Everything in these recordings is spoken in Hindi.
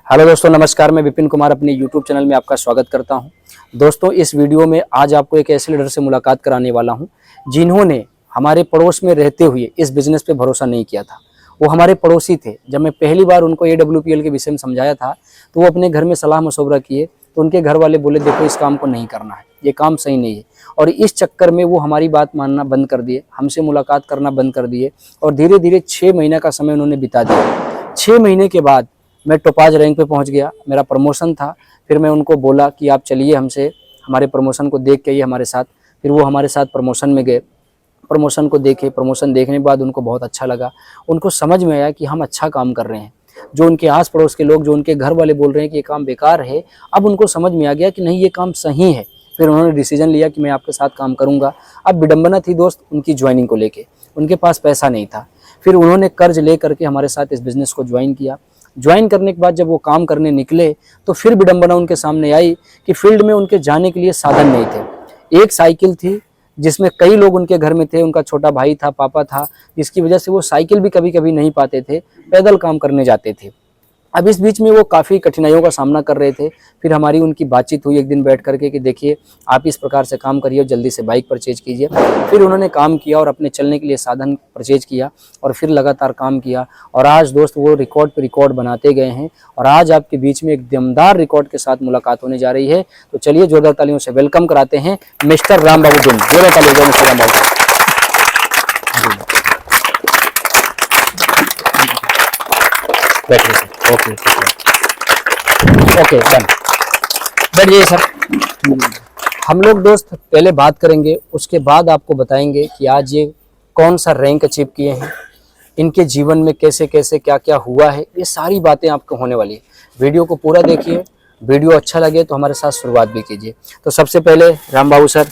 हेलो दोस्तों, नमस्कार। मैं विपिन कुमार अपने यूट्यूब चैनल में आपका स्वागत करता हूं। दोस्तों, इस वीडियो में आज आपको एक ऐसे लीडर से मुलाकात कराने वाला हूं जिन्होंने हमारे पड़ोस में रहते हुए इस बिज़नेस पे भरोसा नहीं किया था। वो हमारे पड़ोसी थे। जब मैं पहली बार उनको AWPL के विषय में समझाया था तो वो अपने घर में सलाह मशवरा किए तो उनके घर वाले बोले, देखो इस काम को नहीं करना है, ये काम सही नहीं है। और इस चक्कर में वो हमारी बात मानना बंद कर दिए, हमसे मुलाकात करना बंद कर दिए और धीरे धीरे 6 महीने का समय उन्होंने बिता दिया। 6 महीने के बाद मैं टोपाज रैंक पे पहुंच गया, मेरा प्रमोशन था। फिर मैं उनको बोला कि आप चलिए हमसे, हमारे प्रमोशन को देख के आइए हमारे साथ। फिर वो हमारे साथ प्रमोशन में गए, प्रमोशन को देखे। प्रमोशन देखने के बाद उनको बहुत अच्छा लगा। उनको समझ में आया कि हम अच्छा काम कर रहे हैं। जो उनके आस पड़ोस के लोग, जो उनके घर वाले बोल रहे हैं कि ये काम बेकार है, अब उनको समझ में आ गया कि नहीं, ये काम सही है। फिर उन्होंने डिसीजन लिया कि मैं आपके साथ काम करूंगा। अब विडंबना थी दोस्त उनकी ज्वाइनिंग को लेके, उनके पास पैसा नहीं था। फिर उन्होंने कर्ज ले करके हमारे साथ इस बिज़नेस को ज्वाइन किया। ज्वाइन करने के बाद जब वो काम करने निकले तो फिर विडंबना उनके सामने आई कि फील्ड में उनके जाने के लिए साधन नहीं थे। एक साइकिल थी जिसमें कई लोग उनके घर में थे, उनका छोटा भाई था, पापा था, जिसकी वजह से वो साइकिल भी कभी कभी नहीं पाते थे, पैदल काम करने जाते थे। अब इस बीच में वो काफ़ी कठिनाइयों का सामना कर रहे थे। फिर हमारी उनकी बातचीत हुई एक दिन बैठ करके कि देखिए आप इस प्रकार से काम करिए, जल्दी से बाइक परचेज कीजिए। फिर उन्होंने काम किया और अपने चलने के लिए साधन परचेज किया और फिर लगातार काम किया। और आज दोस्त वो रिकॉर्ड पे रिकॉर्ड बनाते गए हैं और आज आपके बीच में एक दमदार रिकॉर्ड के साथ मुलाकात होने जा रही है। तो चलिए जोरदार तालियों से वेलकम कराते हैं मिस्टर राम बाबू दिन। जोरदार तालियों मिस्टर राम बाबू। बैठिए सर। ओके डन, बैठिए सर। हम लोग दोस्त पहले बात करेंगे, उसके बाद आपको बताएंगे कि आज ये कौन सा रैंक अचीव किए हैं, इनके जीवन में कैसे कैसे क्या क्या हुआ है, ये सारी बातें आपको होने वाली है। वीडियो को पूरा देखिए, वीडियो अच्छा लगे तो हमारे साथ शुरुआत भी कीजिए। तो सबसे पहले राम बाबू सर,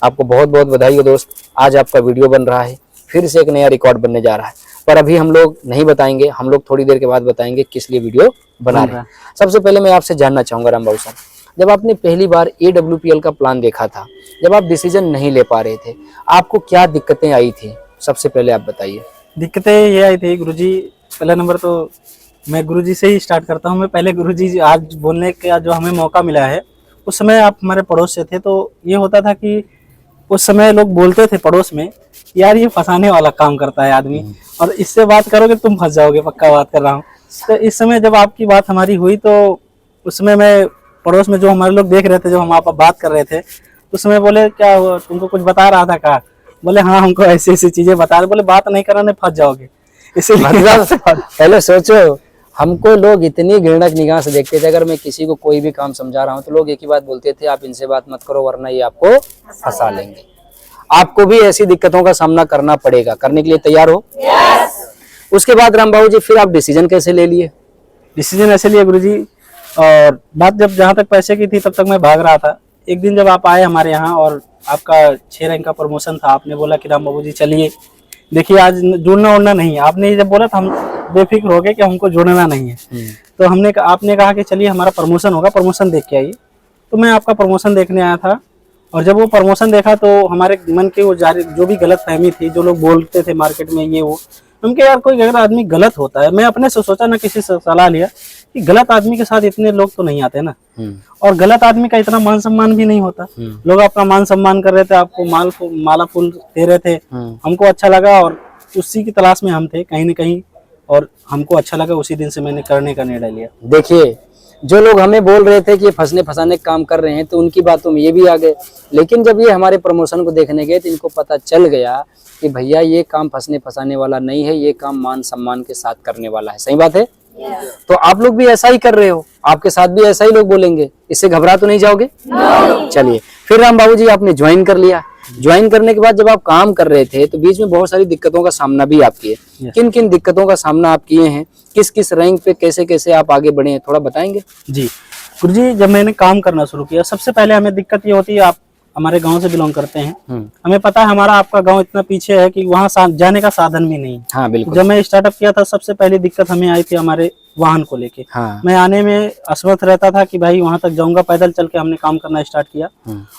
आपको बहुत बहुत बधाई हो दोस्त। आज आपका वीडियो बन रहा है, फिर से एक नया रिकॉर्ड बनने जा रहा है, पर अभी हम लोग नहीं बताएंगे, हम लोग थोड़ी देर के बाद बताएंगे किस लिए वीडियो बना रहे हैं। सबसे पहले मैं आपसे जानना चाहूंगा राम बाबू सर, जब आपने पहली बार AWPL का प्लान देखा था, जब आप डिसीजन नहीं ले पा रहे थे, आपको क्या दिक्कतें आई थी? सबसे पहले आप बताइए। दिक्कतें ये आई थी गुरुजी, पहला नंबर तो मैं गुरुजी से ही स्टार्ट करता हूँ। मैं पहले गुरुजी आज बोलने का जो हमें मौका मिला है, उस समय आप हमारे पड़ोस से थे, तो ये होता था कि उस समय लोग बोलते थे पड़ोस में, यार ये फंसाने वाला काम करता है आदमी, और इससे बात करोगे तुम फंस जाओगे, पक्का बात कर रहा हूँ। तो इस समय जब आपकी बात हमारी हुई तो उसमें मैं पड़ोस में जो हमारे लोग देख रहे थे, जो हम आप बात कर रहे थे, उस समय बोले क्या हुआ, तुमको कुछ बता रहा था का? बोले हाँ, हमको ऐसी ऐसी चीजें बता रहे। बोले बात नहीं कराने फंस जाओगे, इसीलिए पहले सोचो, हमको लोग इतनी घृणक निगाह से देखते थे। अगर मैं किसी को कोई भी काम समझा रहा हूँ तो लोग एक ही बात बोलते थे, आप इनसे बात मत करो वरना ये आपको फंसा लेंगे। आपको भी ऐसी दिक्कतों का सामना करना पड़ेगा, करने के लिए तैयार हो? उसके बाद राम बाबू जी, फिर आप डिसीजन कैसे ले लिए? डिसीजन ऐसे लिए गुरुजी, और बात जब जहाँ तक पैसे की थी तब तक मैं भाग रहा था। एक दिन जब आप आए हमारे यहाँ और आपका 6 रैंक का प्रमोशन था, आपने बोला कि राम बाबू जी चलिए, देखिए आज जुड़ना उड़ना नहीं है। आपने जब बोला था हम बेफिक्र हो गए कि हमको जुड़ना नहीं है। तो आपने कहा कि चलिए हमारा प्रमोशन होगा, प्रमोशन देख के आइए। तो मैं आपका प्रमोशन देखने आया था, और जब वो प्रमोशन देखा तो हमारे मन की वो जो भी गलत फहमी थी, जो लोग बोलते थे मार्केट में ये वो, उनके यार कोई अगर आदमी गलत होता है, मैं अपने से सोचा ना, किसी से सलाह लिया कि गलत आदमी के साथ इतने लोग तो नहीं आते ना, और गलत आदमी का इतना मान सम्मान भी नहीं होता। लोग आपका मान सम्मान कर रहे थे, आपको माला फूल दे रहे थे, हमको अच्छा लगा और उसी की तलाश में हम थे कहीं न कहीं, और हमको अच्छा लगा। उसी दिन से मैंने करने का निर्णय लिया। देखिए, जो लोग हमें बोल रहे थे कि ये फंसने फंसाने का काम कर रहे हैं, तो उनकी बातों में ये भी आ गए। लेकिन जब ये हमारे प्रमोशन को देखने गए तो इनको पता चल गया कि भैया ये काम फंसने फंसाने वाला नहीं है, ये काम मान सम्मान के साथ करने वाला है। सही बात है? तो आप लोग भी ऐसा ही कर रहे हो, आपके साथ भी ऐसा ही लोग बोलेंगे, इससे घबरा तो नहीं जाओगे? चलिए, फिर राम बाबू जी आपने ज्वाइन कर लिया। ज्वाइन करने के बाद जब आप काम कर रहे थे तो बीच में बहुत सारी दिक्कतों का सामना भी आप किए। किन किन दिक्कतों का सामना आप किए हैं, किस किस रैंक पे कैसे कैसे आप आगे बढ़े हैं, थोड़ा बताएंगे? जी गुरुजी, जब मैंने काम करना शुरू किया, सबसे पहले हमें दिक्कत ये होती है, आप हमारे गांव से बिलोंग करते हैं, हमें पता है हमारा आपका गांव इतना पीछे है कि वहाँ जाने का साधन भी नहीं। हाँ बिल्कुल। जब मैं स्टार्टअप किया था, सबसे पहली दिक्कत हमें आई थी हमारे वाहन को लेके। हाँ। मैं आने में असमर्थ रहता था कि भाई वहां तक जाऊंगा, पैदल चल के हमने काम करना स्टार्ट किया।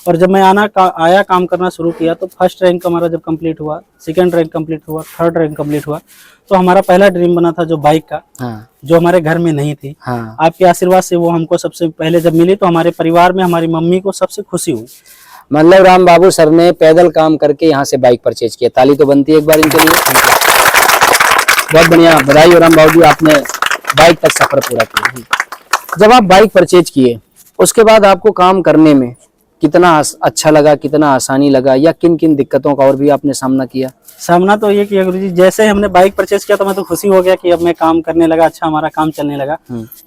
और जब मैं आया काम करना शुरू किया तो फर्स्ट रैंक हमारा जब कंप्लीट हुआ, सेकंड रैंक कंप्लीट हुआ, थर्ड रैंक कंप्लीट हुआ, तो हमारा पहला ड्रीम बना था जो बाइक का, जो हमारे घर में नहीं थी। आपके आशीर्वाद से वो हमको सबसे पहले जब मिली तो हमारे परिवार में हमारी मम्मी को सबसे खुशी हुई। मतलब राम बाबू सर ने पैदल काम करके यहाँ से बाइक परचेज किया। ताली तो बनती है एक बार इनके लिए। बहुत बढ़िया, बधाई हो राम बाबू जी, आपने बाइक तक सफर पूरा किया। जब आप बाइक परचेज किए उसके बाद आपको काम करने में कितना अच्छा लगा, कितना आसानी लगा, या किन किन दिक्कतों का और भी आपने सामना किया? सामना तो ये किया गुरुजी, जैसे हमने बाइक परचेज किया तो मैं तो खुशी हो गया कि अब मैं काम करने लगा, अच्छा हमारा काम चलने लगा।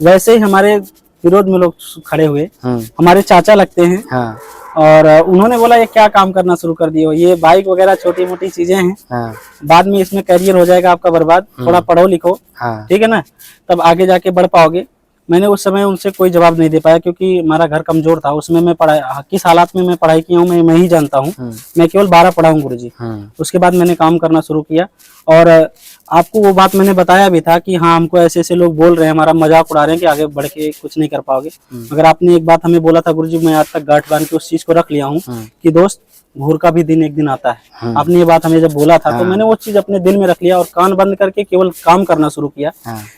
वैसे ही हमारे विरोध में लोग खड़े हुए, हमारे चाचा लगते हैं। हाँ। और उन्होंने बोला ये क्या काम करना शुरू कर दिए हो, ये बाइक वगैरह छोटी मोटी चीजें हैं। हाँ। बाद में इसमें करियर हो जाएगा आपका बर्बाद, थोड़ा पढ़ो लिखो। हाँ। ठीक है ना, तब आगे जाके बढ़ पाओगे। मैंने उस समय उनसे कोई जवाब नहीं दे पाया क्योंकि हमारा घर कमजोर था। उसमें मैं पढ़ाई, किस हालात में मैं पढ़ाई किया हूँ मैं ही जानता हूँ। मैं केवल 12 पढ़ा हूँ गुरुजी। उसके बाद मैंने काम करना शुरू किया और आपको वो बात मैंने बताया भी था कि हाँ हमको ऐसे ऐसे लोग बोल रहे हैं, हमारा मजाक उड़ा रहे हैं कि आगे बढ़ के कुछ नहीं कर पाओगे। मगर आपने एक बात हमें बोला था गुरुजी, मैं आज तक गांठ बांध के उस चीज को रख लिया हूँ कि दोस्त घूर का भी दिन एक दिन आता है। आपने ये बात हमें जब बोला था तो मैंने वो चीज अपने दिल में रख लिया और कान बंद करके केवल काम करना शुरू किया।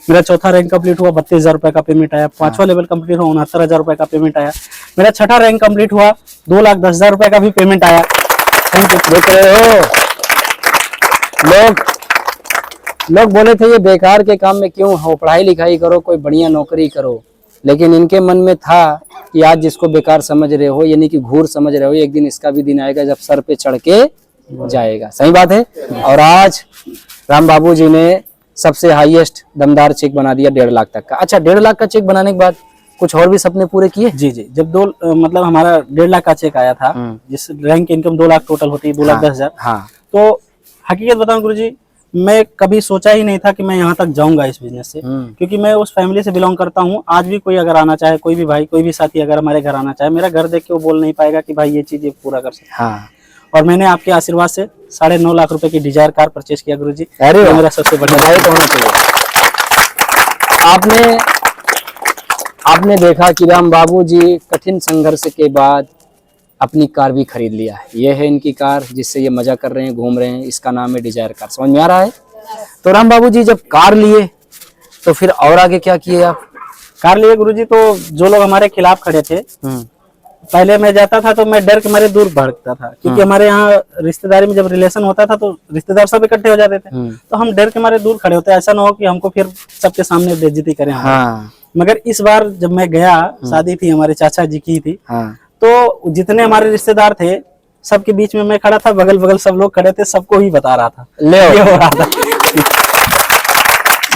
मेरा चौथा रैंक कंप्लीट हुआ, 32,000 रुपए का पेमेंट आया। पांचवा लेवल कंप्लीट हुआ, 69,000 रुपए का पेमेंट आया। मेरा छठा रैंक कंप्लीट हुआ, 2,10,000 रुपए का भी पेमेंट आया। Thank you. देख रहे हो, लोग बोले थे ये बेकार के काम में क्यों हो, पढ़ाई लिखाई करो, कोई बढ़िया नौकरी करो। लेकिन इनके मन में था कि आज जिसको बेकार समझ रहे हो, यानी कि घूर समझ रहे हो, एक दिन इसका भी दिन आएगा जब सर पे चढ़ के जाएगा। सही बात है। और आज राम बाबू जी ने सबसे हाईएस्ट दमदार चेक बना दिया 1.5 लाख तक का। अच्छा, 1.5 लाख का चेक बनाने के बाद कुछ और भी सपने पूरे किए? जी जी, जब मतलब हमारा 1.5 लाख का चेक आया था, जिस रैंक इनकम 2 लाख टोटल होती है, 2,10,000। हाँ। तो हकीकत बताऊं गुरुजी, मैं कभी सोचा ही नहीं था कि मैं यहाँ तक जाऊंगा इस बिजनेस से, क्योंकि मैं उस फैमिली से बिलोंग करता हूँ। आज भी कोई अगर आना चाहे, कोई भी भाई, कोई भी साथी अगर हमारे घर आना चाहे, मेरा घर देख के वो बोल नहीं पाएगा कि भाई ये चीज पूरा कर सकते। हाँ। और मैंने आपके आशीर्वाद से 9.5 लाख रुपए की डिजायर कार परचेज किया गुरुजी। अरे मेरा सबसे बड़ा बधाई तो होना चाहिए। आपने देखा कि राम बाबू जी कठिन संघर्ष के बाद अपनी कार भी खरीद लिया है। ये है इनकी कार जिससे ये मजा कर रहे हैं, घूम रहे हैं। इसका नाम है डिजायर कार। समझ में आ रहा है? तो राम बाबू जी जब कार लिए तो फिर और आगे क्या किए आप? कार लिए गुरुजी तो जो लोग हमारे खिलाफ खड़े थे, पहले मैं जाता था तो मैं डर के मारे दूर भागता था, क्योंकि हमारे यहाँ रिश्तेदारी में जब रिलेशन होता था तो रिश्तेदार सब इकट्ठे हो जाते थे। तो हम डर के मारे दूर खड़े होते, ऐसा ना हो कि हमको फिर सबके सामने बेइज्जती करें। हाँ। मगर इस बार जब मैं गया, शादी थी हमारे चाचा जी की थी। हाँ। तो जितने हमारे रिश्तेदार थे सबके बीच में मैं खड़ा था, बगल बगल सब लोग खड़े थे, सबको ही बता रहा था ले ये हो रहा था।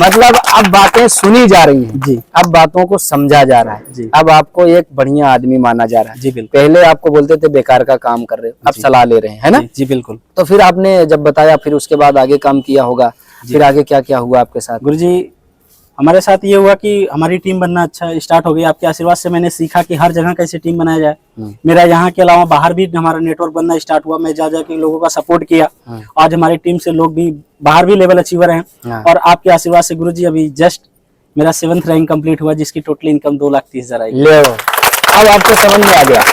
मतलब अब बातें सुनी जा रही हैं जी, अब बातों को समझा जा रहा है जी। अब आपको एक बढ़िया आदमी माना जा रहा है जी बिल्कुल। पहले आपको बोलते थे बेकार का काम कर रहे हो, अब सलाह ले रहे हैं, है ना? जी बिल्कुल। तो फिर आपने जब बताया, फिर उसके बाद आगे काम किया होगा, फिर आगे क्या क्या हुआ आपके साथ? गुरुजी हमारे साथ ये हुआ कि हमारी टीम बनना अच्छा स्टार्ट हो गई। आपके आशीर्वाद से मैंने सीखा कि हर जगह कैसे टीम बनाया जाए। मेरा यहाँ के अलावा बाहर भी हमारा नेटवर्क बनना स्टार्ट हुआ। मैं जा के लोगों का सपोर्ट किया। आज हमारी टीम से लोग भी बाहर भी लेवल अचीवर हैं। और आपके आशीर्वाद से गुरुजी अभी जस्ट मेरा 7th रैंक कंप्लीट हुआ, जिसकी टोटल इनकम 2,30,000 आई। ले अब आपको समझ में आ गया,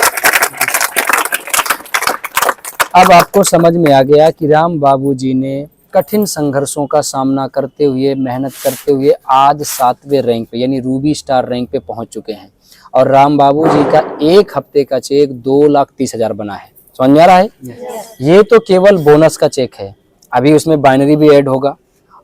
अब आपको समझ में आ गया कि राम बाबू जी ने कठिन संघर्षों का सामना करते हुए, मेहनत करते हुए आज 7वें रैंक पे यानी रूबी स्टार रैंक पे पहुंच चुके हैं। और राम बाबू जी का 1 हफ्ते का चेक 2,30,000 बना है। समझ में आ रहा है? ये तो केवल बोनस का चेक है, अभी उसमें बाइनरी भी ऐड होगा।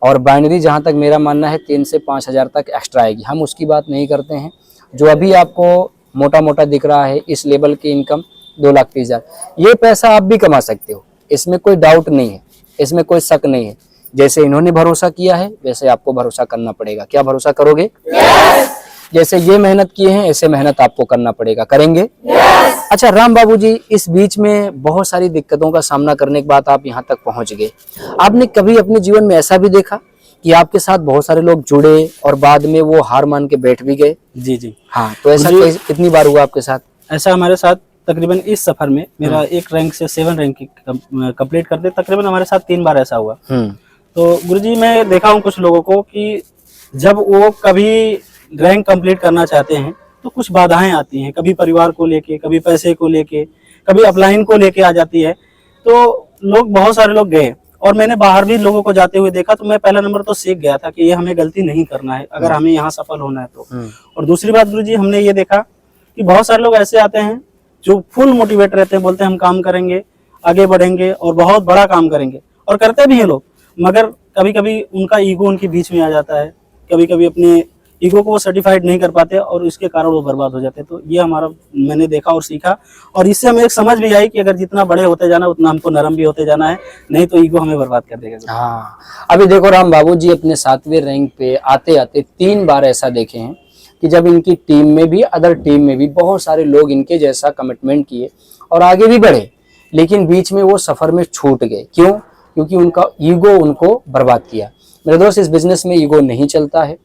और बाइनरी जहां तक मेरा मानना है 3 से 5,000 तक एक्स्ट्रा आएगी। हम उसकी बात नहीं करते हैं। जो अभी आपको मोटा मोटा दिख रहा है इस लेवल की इनकम 2,30,000, ये पैसा आप भी कमा सकते हो, इसमें कोई डाउट नहीं है, इसमें कोई शक नहीं है। जैसे इन्होंने भरोसा किया है वैसे आपको भरोसा करना पड़ेगा। क्या भरोसा करोगे? जैसे ये मेहनत किए हैं ऐसे मेहनत आपको करना पड़ेगा। करेंगे? अच्छा राम बाबू जी, इस बीच में बहुत सारी दिक्कतों का सामना करने के बाद आप यहाँ तक पहुँच गए। आपने कभी अपने जीवन में ऐसा भी देखा कि आपके साथ बहुत सारे लोग जुड़े और बाद में वो हार मान के बैठ भी गए? जी जी हाँ, तो ऐसा कितनी बार हुआ आपके साथ? ऐसा हमारे साथ तकरीबन इस सफर में मेरा 1 रैंक से 7 रैंक कंप्लीट करते तकरीबन हमारे साथ 3 बार ऐसा हुआ। तो गुरुजी मैं देखा हूँ कुछ लोगों को कि जब वो कभी रैंक कंप्लीट करना चाहते हैं तो कुछ बाधाएं आती हैं, कभी परिवार को लेके, कभी पैसे को लेके, कभी अपलाइन को लेके आ जाती है। तो लोग, बहुत सारे लोग गए और मैंने बाहर भी लोगों को जाते हुए देखा, तो मैं पहला नंबर तो सीख गया था कि ये हमें गलती नहीं करना है अगर हमें यहाँ सफल होना है तो। और दूसरी बात गुरुजी, हमने ये देखा कि बहुत सारे लोग ऐसे आते हैं जो फुल मोटिवेट रहते हैं, बोलते हैं हम काम करेंगे, आगे बढ़ेंगे और बहुत बड़ा काम करेंगे, और करते भी हैं लोग, मगर कभी कभी उनका ईगो उनके बीच में आ जाता है, कभी कभी अपने ईगो को वो सर्टिफाइड नहीं कर पाते और इसके कारण वो बर्बाद हो जाते हैं। तो ये हमारा, मैंने देखा और सीखा, और इससे हमें एक समझ भी आई कि अगर जितना बड़े होते जाना उतना हमको नरम भी होते जाना है, नहीं तो ईगो हमें बर्बाद कर देगा। हाँ, अभी देखो राम बाबू जी अपने 7वें रैंक पे आते आते 3 बार ऐसा देखे हैं कि जब इनकी टीम में भी, अदर टीम में भी बहुत सारे लोग इनके जैसा कमिटमेंट किए और आगे भी बढ़े, लेकिन बीच में वो सफर में छूट गए। क्यों? क्योंकि उनका ईगो उनको बर्बाद किया। मेरे दोस्त, इस बिजनेस में ईगो नहीं चलता है।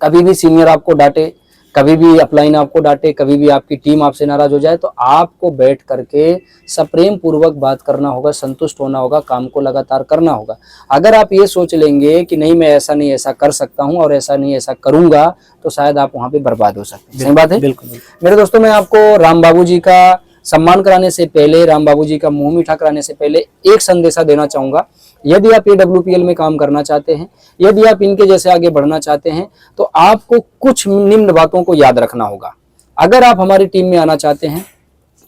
कभी भी सीनियर आपको डांटे, कभी भी अपलाइन आपको डांटे, कभी भी आपकी टीम आपसे नाराज हो जाए, तो आपको बैठ करके सप्रेम पूर्वक बात करना होगा, संतुष्ट होना होगा, काम को लगातार करना होगा। अगर आप ये सोच लेंगे कि नहीं मैं ऐसा नहीं ऐसा कर सकता हूं और ऐसा नहीं ऐसा करूंगा, तो शायद आप वहां पे बर्बाद हो सकते हैं। सही बात है? बिल्कुल। मेरे दोस्तों, मैं आपको राम बाबू जी का सम्मान कराने से पहले, राम बाबू जी का मुंह मीठा कराने से पहले एक संदेशा देना चाहूंगा। यदि आप AWPL में काम करना चाहते हैं, यदि आप इनके जैसे आगे बढ़ना चाहते हैं, तो आपको कुछ निम्न बातों को याद रखना होगा। अगर आप हमारी टीम में आना चाहते हैं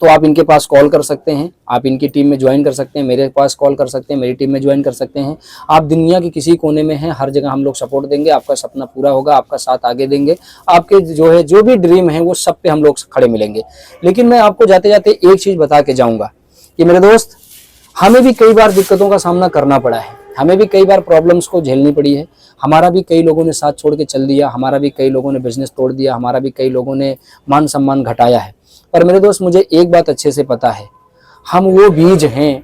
तो आप इनके पास कॉल कर सकते हैं, आप इनकी टीम में ज्वाइन कर सकते हैं, मेरे पास कॉल कर सकते हैं, मेरी टीम में ज्वाइन कर सकते हैं। आप दुनिया के किसी कोने में हैं, हर जगह हम लोग सपोर्ट देंगे, आपका सपना पूरा होगा, आपका साथ आगे देंगे, आपके जो भी ड्रीम है वो सब पे हम लोग खड़े मिलेंगे। लेकिन मैं आपको जाते जाते एक चीज बता के जाऊंगा कि मेरे दोस्त, हमें भी कई बार दिक्कतों का सामना करना पड़ा है, हमें भी कई बार प्रॉब्लम्स को झेलनी पड़ी है, हमारा भी कई लोगों ने साथ छोड़ के चल दिया, हमारा भी कई लोगों ने बिजनेस तोड़ दिया, हमारा भी कई लोगों ने मान सम्मान घटाया है। पर मेरे दोस्त, मुझे एक बात अच्छे से पता है, हम वो बीज हैं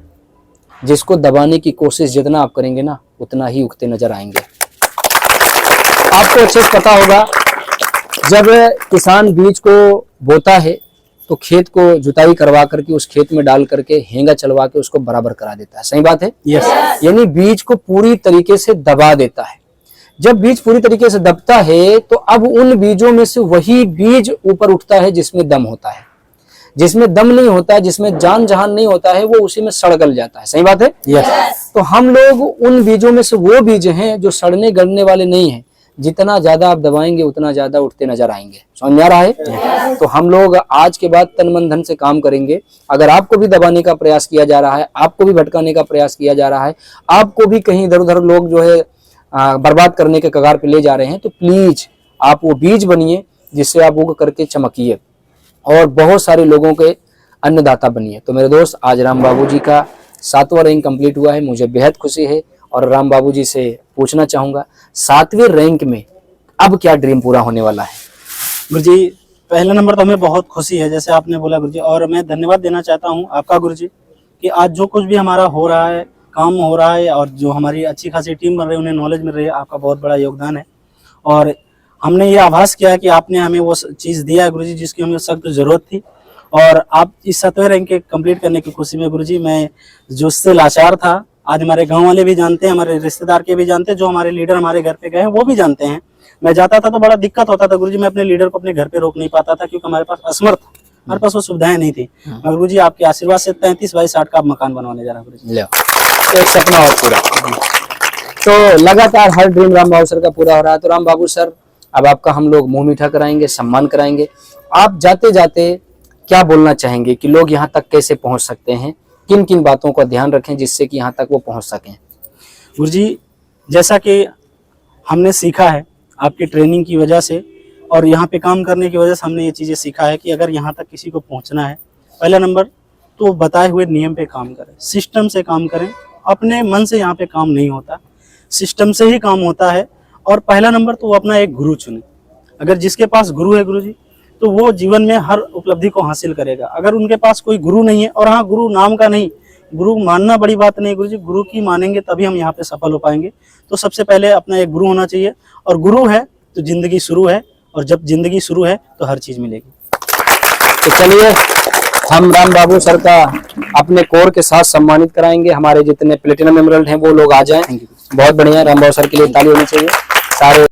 जिसको दबाने की कोशिश जितना आप करेंगे ना, उतना ही उगते नजर आएंगे। आपको अच्छे से पता होगा, जब किसान बीज को बोता है तो खेत को जुताई करवा करके उस खेत में डाल करके हेंगा चलवा के उसको बराबर करा देता है। सही बात है? यस। यानी बीज को पूरी तरीके से दबा देता है। जब बीज पूरी तरीके से दबता है तो अब उन बीजों में से वही बीज ऊपर उठता है जिसमें दम होता है। जिसमें दम नहीं होता है, जिसमें जान जहान नहीं होता है, वो उसी में सड़ गल जाता है। सही बात है? यस। तो हम लोग उन बीजों में से वो बीज हैं जो सड़ने गलने वाले नहीं हैं। जितना ज्यादा आप दबाएंगे उतना ज्यादा उठते नजर आएंगे। समझ में आ रहा है? तो हम लोग आज के बाद तन मन धन से काम करेंगे। अगर आपको भी दबाने का प्रयास किया जा रहा है, आपको भी भटकाने का प्रयास किया जा रहा है, आपको भी कहीं इधर उधर लोग जो है बर्बाद करने के कगार पे ले जा रहे हैं, तो प्लीज आप वो बीज बनिए जिससे आप उग करके चमकिए और बहुत सारे लोगों के अन्नदाता बनिए। तो मेरे दोस्त, आज राम बाबू जी का 7वां रैंक कंप्लीट हुआ है, मुझे बेहद खुशी है और राम बाबू जी से पूछना चाहूंगा, 7वें रैंक में अब क्या ड्रीम पूरा होने वाला है? गुरुजी, पहला नंबर तो हमें बहुत खुशी है, जैसे आपने बोला गुरुजी, और मैं धन्यवाद देना चाहता हूँ आपका गुरुजी कि आज जो कुछ भी हमारा हो रहा है, काम हो रहा है और जो हमारी अच्छी खासी टीम बन रही है, उन्हें नॉलेज मिल रही है, आपका बहुत बड़ा योगदान है। और हमने ये आभास किया कि आपने हमें वो चीज़ दिया है गुरुजी जिसकी हमें सख्त जरूरत थी। और आप इस 7वें रैंक के कंप्लीट करने की खुशी में गुरुजी, मैं जो उससे लाचार था, आज हमारे गांव वाले भी जानते हैं, हमारे रिश्तेदार के भी जानते हैं, जो हमारे लीडर हमारे घर पे गए हैं वो भी जानते हैं। मैं जाता था तो बड़ा दिक्कत होता था गुरुजी, मैं अपने लीडर को अपने घर पे रोक नहीं पाता था क्योंकि हमारे पास असमर्थ, हमारे पास वो सुविधाएं नहीं थी। मगर गुरुजी, आपके आशीर्वाद से 33 बाई 60 का आप मकान बनवाने जा रहा है गुरुजी। तो एक सपना और पूरा। तो लगातार हर ड्रीम राम बाबू सर का पूरा हो रहा है। तो राम बाबू सर, अब आपका हम लोग मुंह मीठा कराएंगे, सम्मान कराएंगे। आप जाते जाते क्या बोलना चाहेंगे कि लोग यहाँ तक कैसे पहुंच सकते हैं, किन किन बातों का ध्यान रखें जिससे कि यहाँ तक वो पहुंच सकें? गुरुजी, जैसा कि हमने सीखा है आपकी ट्रेनिंग की वजह से और यहाँ पे काम करने की वजह से, हमने ये चीज़ें सीखा है कि अगर यहाँ तक किसी को पहुँचना है, पहला नंबर तो बताए हुए नियम पे काम करें, सिस्टम से काम करें। अपने मन से यहाँ पे काम नहीं होता, सिस्टम से ही काम होता है। और पहला नंबर तो वो अपना एक गुरु चुने। अगर जिसके पास गुरु है गुरुजी, तो वो जीवन में हर उपलब्धि को हासिल करेगा। अगर उनके पास कोई गुरु नहीं है, और हाँ, गुरु नाम का नहीं, गुरु मानना बड़ी बात नहीं गुरुजी, गुरु की मानेंगे तभी हम यहाँ पे सफल हो पाएंगे। तो सबसे पहले अपना एक गुरु होना चाहिए, और गुरु है तो जिंदगी शुरू है, और जब जिंदगी शुरू है तो हर चीज मिलेगी। तो चलिए, हम राम बाबू सर का अपने कोर के साथ सम्मानित कराएंगे। हमारे जितने प्लेटिनम एमरल्ड हैं वो लोग आ जाएं। बहुत बढ़िया, राम बाबू सर के लिए ताली होनी चाहिए। सारे